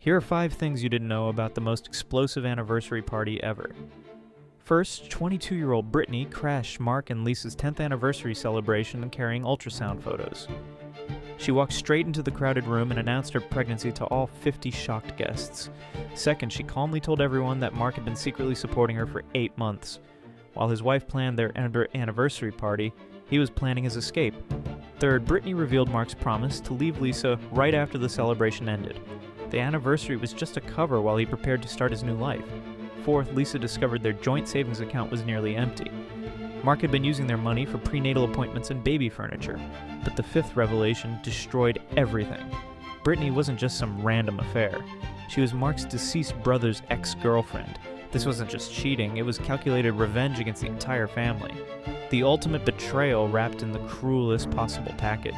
Here are 5 things you didn't know about the most explosive anniversary party ever. First, 22-year-old Brittany crashed Mark and Lisa's 10th anniversary celebration carrying ultrasound photos. She walked straight into the crowded room and announced her pregnancy to all 50 shocked guests. Second, she calmly told everyone that Mark had been secretly supporting her for 8 months. While his wife planned their anniversary party, he was planning his escape. Third, Brittany revealed Mark's promise to leave Lisa right after the celebration ended. The anniversary was just a cover while he prepared to start his new life. Fourth, Lisa discovered their joint savings account was nearly empty. Mark had been using their money for prenatal appointments and baby furniture, but the fifth revelation destroyed everything. Brittany wasn't just some random affair. She was Mark's deceased brother's ex-girlfriend. This wasn't just cheating, it was calculated revenge against the entire family. The ultimate betrayal wrapped in the cruelest possible package.